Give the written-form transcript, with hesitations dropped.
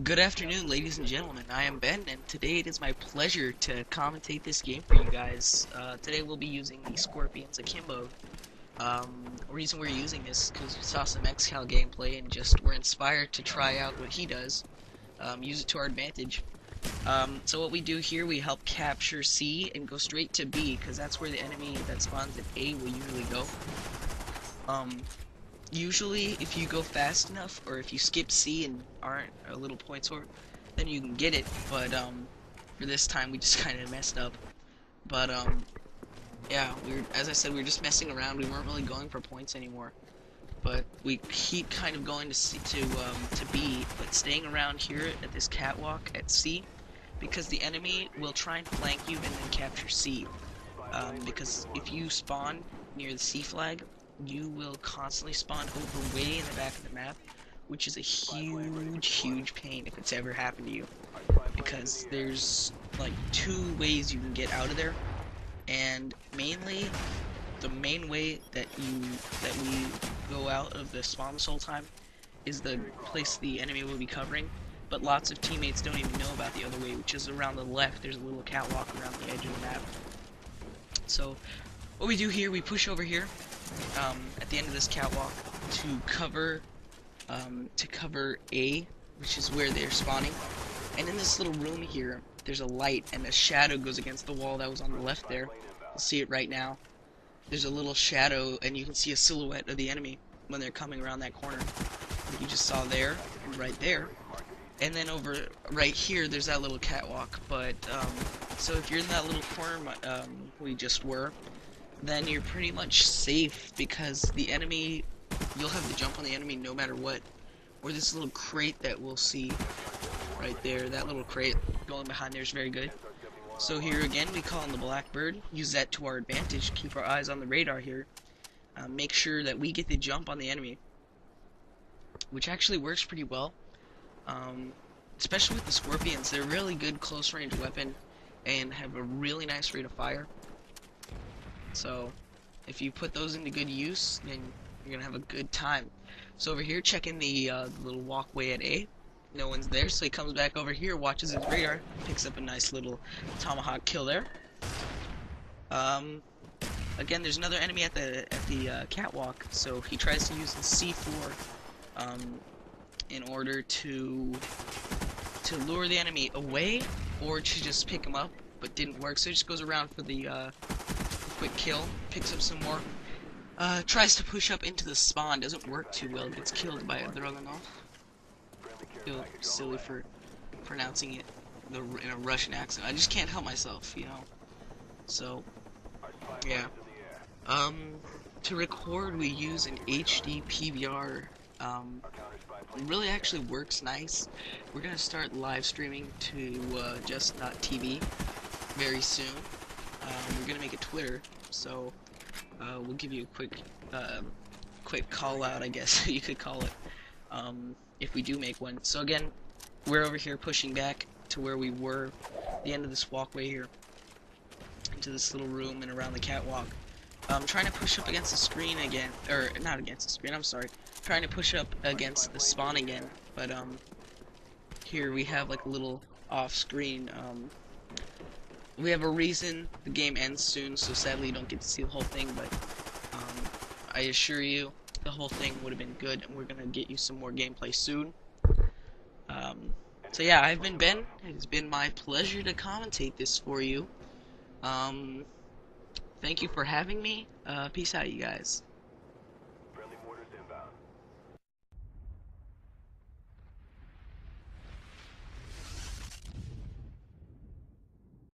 Good afternoon, ladies and gentlemen. I am Ben, and today it is my pleasure to commentate this game for you guys. Today we'll be using the Scorpions Akimbo. The reason we're using this is because we saw some XCal gameplay and just were inspired to try out what he does. Use it to our advantage. So what we do here, we help capture C and go straight to B, because that's where the enemy that spawns at A will usually go. Usually, if you go fast enough, or if you skip C and aren't a little point sort, then you can get it. But for this time, we just kind of messed up. But yeah, as I said, we were just messing around. We weren't really going for points anymore. But we keep kind of going to C, to B, but staying around here at this catwalk at C, because the enemy will try and flank you and then capture C. Because if you spawn near the C flag, you will constantly spawn over way in the back of the map, which is a huge pain if it's ever happened to you, because there's like two ways you can get out of there, and mainly the main way that we go out of the spawn this whole time is the place the enemy will be covering, but lots of teammates don't even know about the other way, which is around the left. There's a little catwalk around the edge of the map. So what we do here, we push over here at the end of this catwalk to cover A, which is where they're spawning. And in this little room here, there's a light, and a shadow goes against the wall that was on the left there. You'll see it right now. There's a little shadow, and you can see a silhouette of the enemy when they're coming around that corner. Like you just saw there, and right there. And then over right here, there's that little catwalk. But so if you're in that little corner we just were, then you're pretty much safe, because the enemy, you'll have the jump on the enemy no matter what. Or this little crate that we'll see right there, that little crate going behind there is very good. So here again, we call in the Blackbird, use that to our advantage, keep our eyes on the radar here, make sure that we get the jump on the enemy, which actually works pretty well. Especially with the Scorpions, they're a really good close range weapon and have a really nice rate of fire. So if you put those into good use, then you're gonna have a good time. So over here, checking the little walkway at A. No one's there, so he comes back over here, watches his radar, picks up a nice little tomahawk kill there. Again, there's another enemy at the catwalk, so he tries to use the C4 in order to lure the enemy away, or to just pick him up, but didn't work. So he just goes around for the quick kill, picks up some more, tries to push up into the spawn, doesn't work too well, gets killed by a Dragunov. Feel silly for pronouncing it in a Russian accent. I just can't help myself, you know. So yeah. To record, we use an HD PVR. It really actually works nice. We're gonna start live streaming to just.tv very soon. We're gonna make a Twitter, so we'll give you a quick call out, I guess you could call it, if we do make one. So again, we're over here pushing back to where we were, the end of this walkway here, into this little room and around the catwalk. Trying to push up against the screen again, or not against the screen, I'm sorry. Trying to push up against the spawn again, but here we have like a little off-screen. We have a reason the game ends soon, so sadly you don't get to see the whole thing, but I assure you the whole thing would have been good, and we're gonna get you some more gameplay soon. So yeah, I've been Ben. It has been my pleasure to commentate this for you. Thank you for having me. Peace out, you guys.